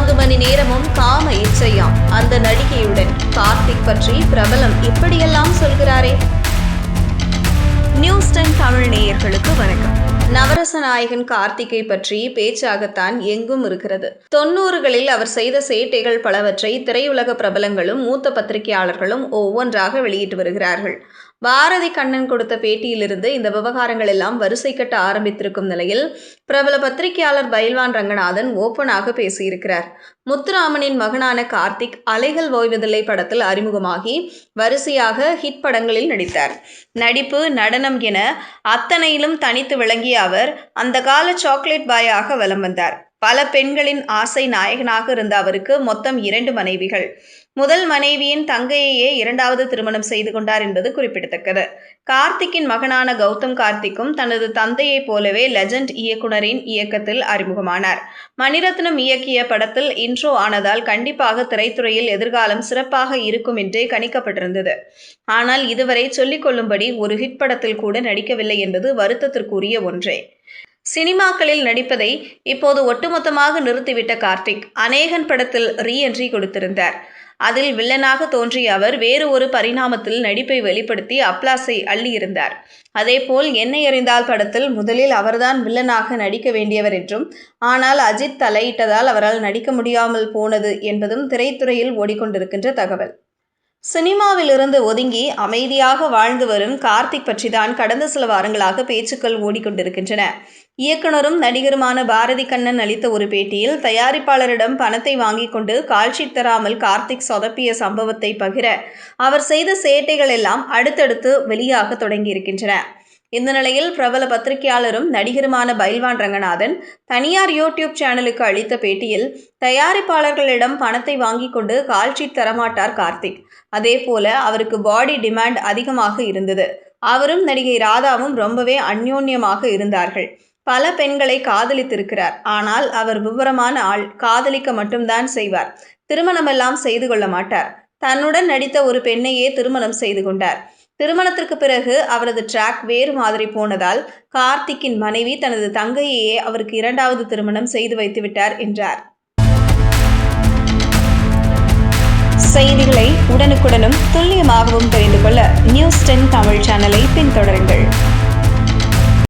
4 மணி நேரமும் காம இச்சையாம் அந்த நடிகையுடன் கார்த்திக் பற்றி பிரபலம் இப்படியெல்லாம் சொல்கிறாரே. நியூஸ் 10 தமிழ் நேயர்களுக்கு வணக்கம். நவரச நாயகன் கார்த்திகை பற்றி பேச்சாகத்தான் எங்கும் இருக்கிறது. 90களில் அவர் செய்த சேட்டைகள் பலவற்றை திரையுலக பிரபலங்களும் மூத்த பத்திரிகையாளர்களும் ஒவ்வொன்றாக வெளியிட்டு வருகிறார்கள். பாரதி கண்ணன் கொடுத்த பேட்டியிலிருந்து இந்த விவகாரங்கள் எல்லாம் வரிசை கட்ட ஆரம்பித்திருக்கும் நிலையில் பிரபல பத்திரிகையாளர் பைல்வான் ரங்கநாதன் ஓப்பனாக பேசியிருக்கிறார். முத்துராமனின் மகனான கார்த்திக் அலைகள் ஓய்வதில்லை படத்தில் அறிமுகமாகி வரிசையாக ஹிட் படங்களில் நடித்தார். நடிப்பு, நடனம் என அத்தனையிலும் தனித்து விளங்கிய அவர் அந்த கால சாக்லேட் பாயாக வலம் வந்தார். பல பெண்களின் ஆசை நாயகனாக இருந்த அவருக்கு மொத்தம் 2 மனைவிகள். முதல் மனைவியின் தங்கையையே 2வது திருமணம் செய்து கொண்டார் என்பது குறிப்பிடத்தக்கது. கார்த்திக்கின் மகனான கௌதம் கார்த்திக்கும் தனது தந்தையைப் போலவே லெஜண்ட் இயக்குனரின் இயக்கத்தில் அறிமுகமானார். மணிரத்னம் இயக்கிய படத்தில் இன்ட்ரோ ஆனதால் கண்டிப்பாக திரைத்துறையில் எதிர்காலம் சிறப்பாக இருக்கும் என்றே கணிக்கப்பட்டிருந்தது. ஆனால் இதுவரை சொல்லிக் கொள்ளும்படி ஒரு ஹிட் படத்தில் கூட நடிக்கவில்லை என்பது வருத்தத்திற்குரிய ஒன்றே. சினிமாக்களில் நடிப்பதை இப்போது ஒட்டுமொத்தமாக நிறுத்திவிட்ட கார்த்திக் அநேகன் படத்தில் ரீஎன்ட்ரி கொடுத்திருந்தார். அதில் வில்லனாக தோன்றிய அவர் வேறு ஒரு பரிணாமத்தில் நடிப்பை வெளிப்படுத்தி அப்ளாஸை அள்ளியிருந்தார். அதேபோல் என்னை அறிந்தால் படத்தில் முதலில் அவர்தான் வில்லனாக நடிக்க வேண்டியவர் என்றும், ஆனால் அஜித் தலையிட்டதால் அவரால் நடிக்க முடியாமல் போனது என்பதும் திரைத்துறையில் ஓடிக்கொண்டிருக்கின்ற தகவல். சினிமாவிலிருந்து ஒதுங்கி அமைதியாக வாழ்ந்து வரும் கார்த்திக் பற்றிதான் கடந்த சில வாரங்களாக பேச்சுக்கள் ஓடிக்கொண்டிருக்கின்றன. இயக்குனரும் நடிகருமான பாரதி கண்ணன் அளித்த ஒரு பேட்டியில் தயாரிப்பாளரிடம் பணத்தை வாங்கி கொண்டு கால்ஷீட் தராமல் கார்த்திக் சொதப்பிய சம்பவத்தை பகிர அவர் செய்த சேட்டைகள் எல்லாம் அடுத்தடுத்து வெளியாக தொடங்கியிருக்கின்றன. இந்த நிலையில் பிரபல பத்திரிகையாளரும் நடிகருமான பைல்வான் ரங்கநாதன் தனியார் யூடியூப் சேனலுக்கு அளித்த பேட்டியில் தயாரிப்பாளர்களிடம் பணத்தை வாங்கி கொண்டு கால்ஷீட் தரமாட்டார் கார்த்திக். அதேபோல அவருக்கு பாடி டிமாண்ட் அதிகமாக இருந்தது. அவரும் நடிகை ராதாவும் ரொம்பவே அந்யோன்யமாக இருந்தார்கள். பல பெண்களை காதலித்திருக்கிறார். ஆனால் அவர் விவரமான ஆள். காதலிக்க மட்டும்தான் செய்வார். திருமணமெல்லாம் செய்து கொள்ள மாட்டார். தன்னுடன் நடித்த ஒரு பெண்ணையே திருமணம் செய்து கொண்டார். திருமணத்திற்கு பிறகு அவரது ட்ராக் வேறு மாதிரி போனதால் கார்த்திக்கின் மனைவி தனது தங்கையையே அவருக்கு 2வது திருமணம் செய்து வைத்துவிட்டார் என்றார். செய்திகளை உடனுக்குடனும் துல்லியமாகவும் தெரிந்து கொள்ள நியூஸ் 10 தமிழ் சேனலை பின்தொடருங்கள்.